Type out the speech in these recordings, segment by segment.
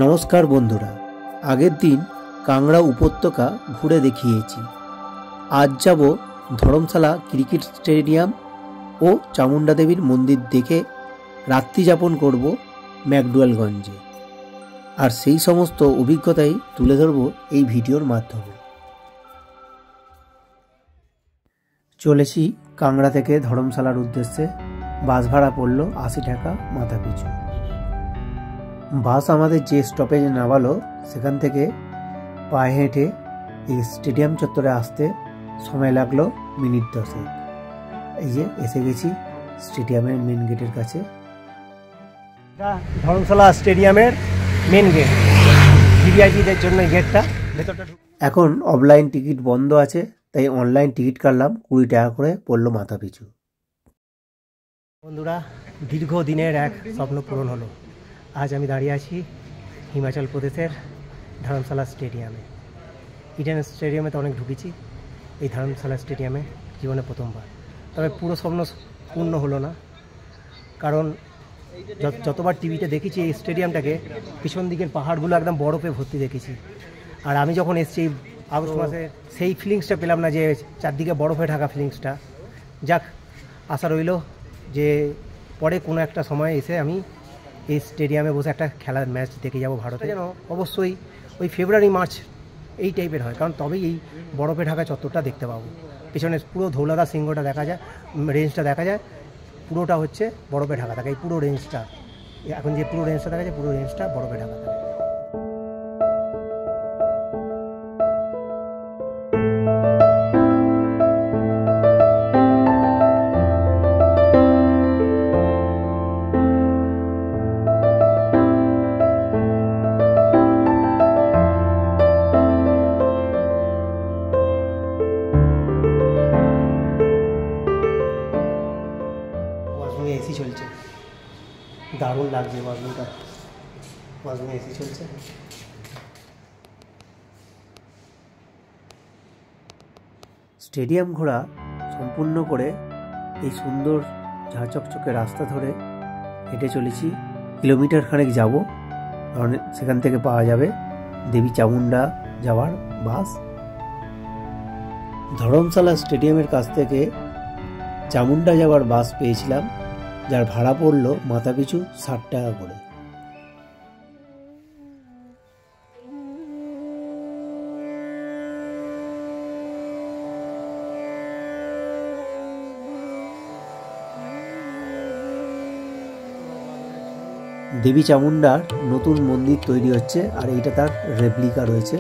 নমস্কার বন্ধুরা, আগের দিন কাংড়া উপত্যকা ঘুরে দেখিয়েছি। আজ যাব ধরমশালা ক্রিকেট স্টেডিয়াম ও চামুণ্ডা দেবীর মন্দির দেখে রাত্রি যাপন করব ম্যাকডোয়েলগঞ্জে। আর সেই সমস্ত অভিজ্ঞতাই তুলে ধরব এই ভিডিওর মাধ্যমে। চলেছি কাংড়া থেকে ধরমশালার উদ্দেশ্যে। বাস ভাড়া পড়ল 80 টাকা মাথা পিছু। বাস আমাদের যে স্টপেজে নামালো সেখান থেকে পায়ে হেঁটে এই স্টেডিয়াম চত্বরে আসতে সময় লাগলো মিনিট 10। এই যে এসে গেছি স্টেডিয়ামের মেন গেটের কাছে। ধরমশালা স্টেডিয়ামের মেন গেট, ভিভিআইপিদের জন্য গেটটা। এখন অফলাইন টিকিট বন্ধ আছে, তাই অনলাইন টিকিট কাটলাম 20 টাকা করে পড়লো মাথা পিছু। বন্ধুরা, দীর্ঘ দিনের এক স্বপ্ন পূরণ হলো। আজ আমি দাঁড়িয়ে আছি হিমাচল প্রদেশের ধরমশালা স্টেডিয়ামে। ইডেন স্টেডিয়ামে তো অনেক ঢুকেছি, এই ধরমশালা স্টেডিয়ামে জীবনে প্রথমবার। তবে পুরো স্বপ্ন পূর্ণ হলো না, কারণ যতবার টিভিতে দেখেছি এই স্টেডিয়ামটাকে, পিছন দিকের পাহাড়গুলো একদম বরফে ভর্তি দেখেছি। আর আমি যখন এসেছি আগস্ট মাসে, সেই ফিলিংসটা পেলাম না, যে চারদিকে বরফে ঢাকা ফিলিংসটা। যাক, আশা রইল যে পরে কোনো একটা সময় এসে আমি এই স্টেডিয়ামে বসে একটা খেলার ম্যাচ দেখে যাব ভারতে। যেন অবশ্যই ওই ফেব্রুয়ারি মার্চ এই টাইপের হয়, কারণ তবেই এই বরফে ঢাকা চত্বরটা দেখতে পাবো। পেছনে পুরো ধৌলাদা সিংহটা দেখা যায়, রেঞ্জটা দেখা যায়, পুরোটা হচ্ছে বরফে ঢাকা থাকে। এই পুরো রেঞ্জটা, এখন যে পুরো রেঞ্জটা দেখা যায়, পুরো রেঞ্জটা বরফে ঢাকা থাকে। এসি চলছে, দারুণ লাগছে ওয়াশরুমটা। ওয়াশরুমে এসি চলছে। স্টেডিয়াম ঘোরা সম্পূর্ণ করে এই সুন্দর ঝাঁচকচকে রাস্তা ধরে হেঁটে চলেছি। কিলোমিটার খানেক যাব, কারণ সেখান থেকে পাওয়া যাবে দেবী চামুণ্ডা যাওয়ার বাস। ধরমশালা স্টেডিয়ামের কাছ থেকে চামুণ্ডা যাওয়ার বাস পেয়েছিলাম, যার ভাড়া পড়ল মাথা পিছু 60 টাকা করে। দেবী চামুণ্ডার নতুন মন্দির তৈরি হচ্ছে, আর এইটা তার রেপ্লিকা রয়েছে।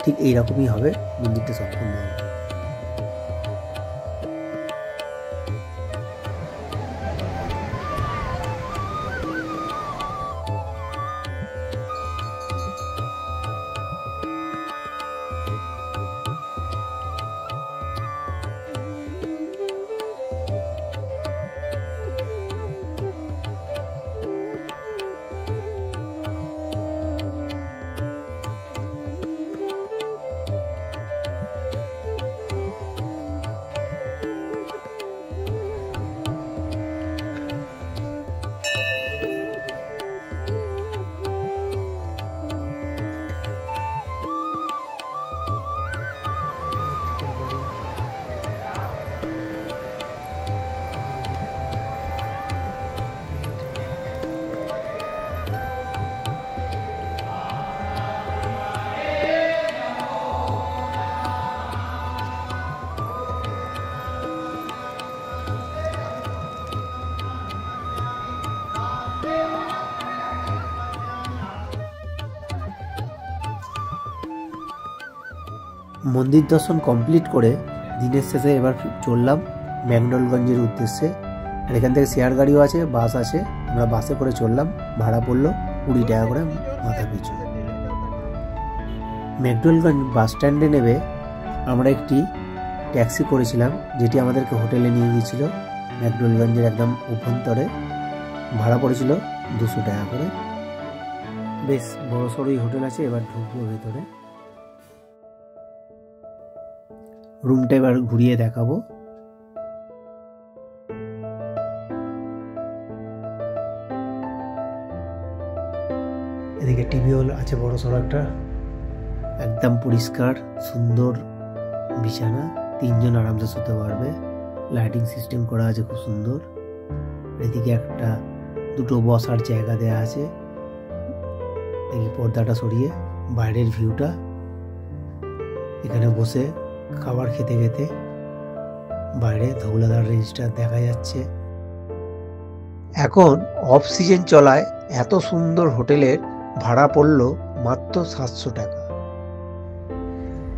ঠিক এইরকমই হবে মন্দিরটা সম্পূর্ণ হবে। মন্দির দর্শন কমপ্লিট করে দিনের শেষে এবার চললাম ম্যাকডোয়েলগঞ্জের উদ্দেশ্যে। আর এখান থেকে শেয়ার গাড়িও আছে, বাস আছে। আমরা বাসে করে চললাম, ভাড়া পড়লো 20 টাকা করে মাথা পিছু। ম্যাকডোয়েলগঞ্জ বাস স্ট্যান্ডে নেমে আমরা একটি ট্যাক্সি করেছিলাম, যেটি আমাদেরকে হোটেলে নিয়ে গিয়েছিল ম্যাকডোয়েলগঞ্জের একদম অভ্যন্তরে। ভাড়া পড়েছিল 200 টাকা করে। বেশ বড় সড়োই হোটেল আছে। এবার ঢুকবো ভেতরে। রুমটা এবার ঘুরিয়ে দেখাবো। এদিকে টিভিও আছে বড় সড়ো একটা, একদম পরিষ্কার সুন্দর বিছানা, 3 জন আরামসে শুতে পারবে। লাইটিং সিস্টেম করা আছে খুব সুন্দর। এদিকে একটা দুটো বসার জায়গা দেয়া আছে। এই পর্দাটা সরিয়ে বাইরের ভিউটা, এখানে বসে খাবার খেতে খেতে বাইরে ধৌলাধার রেঞ্জটা দেখা যাচ্ছে। এখন অফ সিজন চলায় এত সুন্দর হোটেলের ভাড়া পড়লো মাত্র 700 টাকা।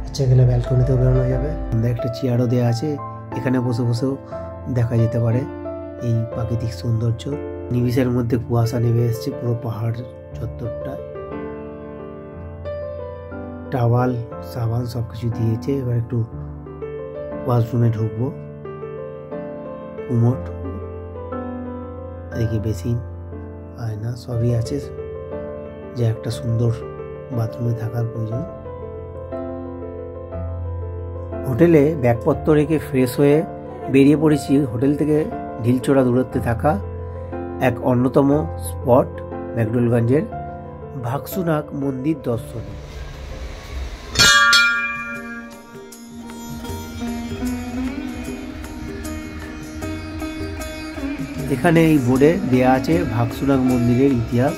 ইচ্ছা গেলে ব্যালকনিতেও বেরোনো যাবে। একটা চেয়ারও দেওয়া আছে, এখানে বসে বসেও দেখা যেতে পারে এই প্রাকৃতিক সৌন্দর্য। নিমিষের মধ্যে কুয়াশা নেমে এসছে পুরো পাহাড় চত্বরটা। টাওয়াল সাবান সবকিছু দিয়েছে। এবার একটু ওয়াশরুমে ঢুকবো। কুমোট, এদিকে বেসিন, আয়না সবই আছে, যে একটা সুন্দর বাথরুমে থাকার প্রয়োজন। হোটেলে ব্যাগপত্র রেখে ফ্রেশ হয়ে বেরিয়ে পড়েছি হোটেল থেকে ঢিলছোড়া দূরত্বে থাকা এক অন্যতম স্পট ম্যাকডোলগঞ্জের ভাগসুনাগ মন্দির দর্শনে। এখানে এই বোর্ডে দেয়া আছে ভাগসুনাগ মন্দিরের ইতিহাস।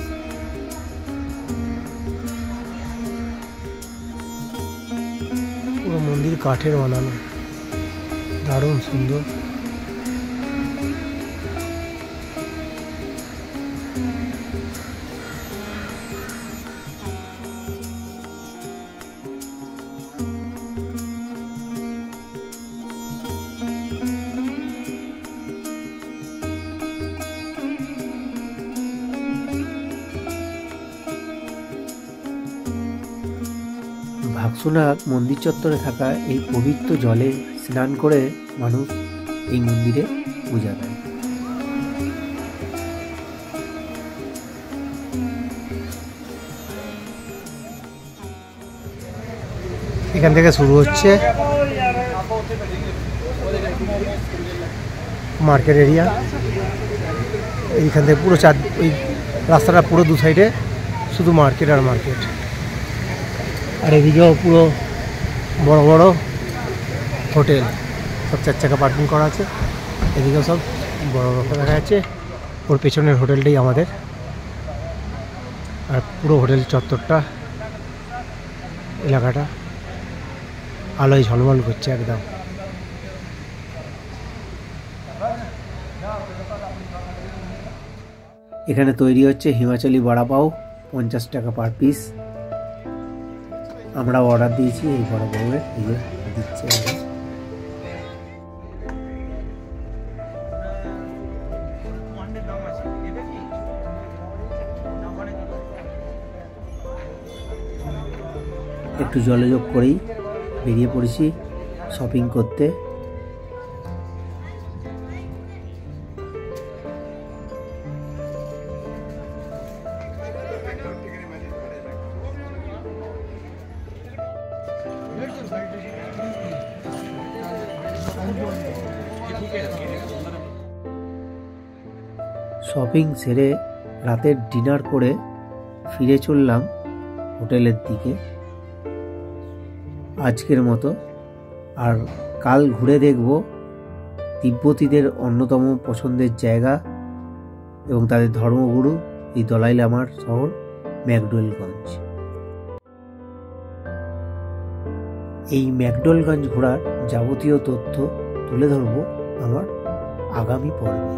পুরো মন্দির কাঠের বানানো, দারুণ সুন্দর। ভাগসুনাগ মন্দির চত্বরে থাকা এই পবিত্র জলে স্নান করে মানুষ এই মন্দিরে পূজা দেয়। এখান থেকে শুরু হচ্ছে মার্কেট এরিয়া। এইখান থেকে পুরো এই রাস্তাটা পুরো দু সাইডে শুধু মার্কেট আর মার্কেট। আর এদিকেও পুরো বড় বড় হোটেল, সব 4 চাকা পার্কিং করা আছে। এদিকেও সব বড় বড় দেখা যাচ্ছে। ওর পেছনের হোটেলটাই আমাদের। আর পুরো হোটেল চত্বরটা, এলাকাটা আলোয় ঝলমল করছে একদম। এখানে তৈরি হচ্ছে হিমাচলি বড়া পাও, 50 টাকা পার পিস। আমরা অর্ডার দিয়েছি এই বড়া পাওয়ের, এই যে দিচ্ছে। একটু জলযোগ করেই বেরিয়ে পড়েছি শপিং করতে। শপিং সেরে রাতের ডিনার করে ফিরে চললাম হোটেলের দিকে আজকের মতো। আর কাল ঘুরে দেখব তিব্বতীদের অন্যতম পছন্দের জায়গা এবং তাদের ধর্মগুরু এই দলাই লামার শহর ম্যাকডোলগঞ্জ। এই ম্যাকডোলগঞ্জ ঘোরার যাবতীয় তথ্য তুলে ধরব আমার আগামী পর্বে।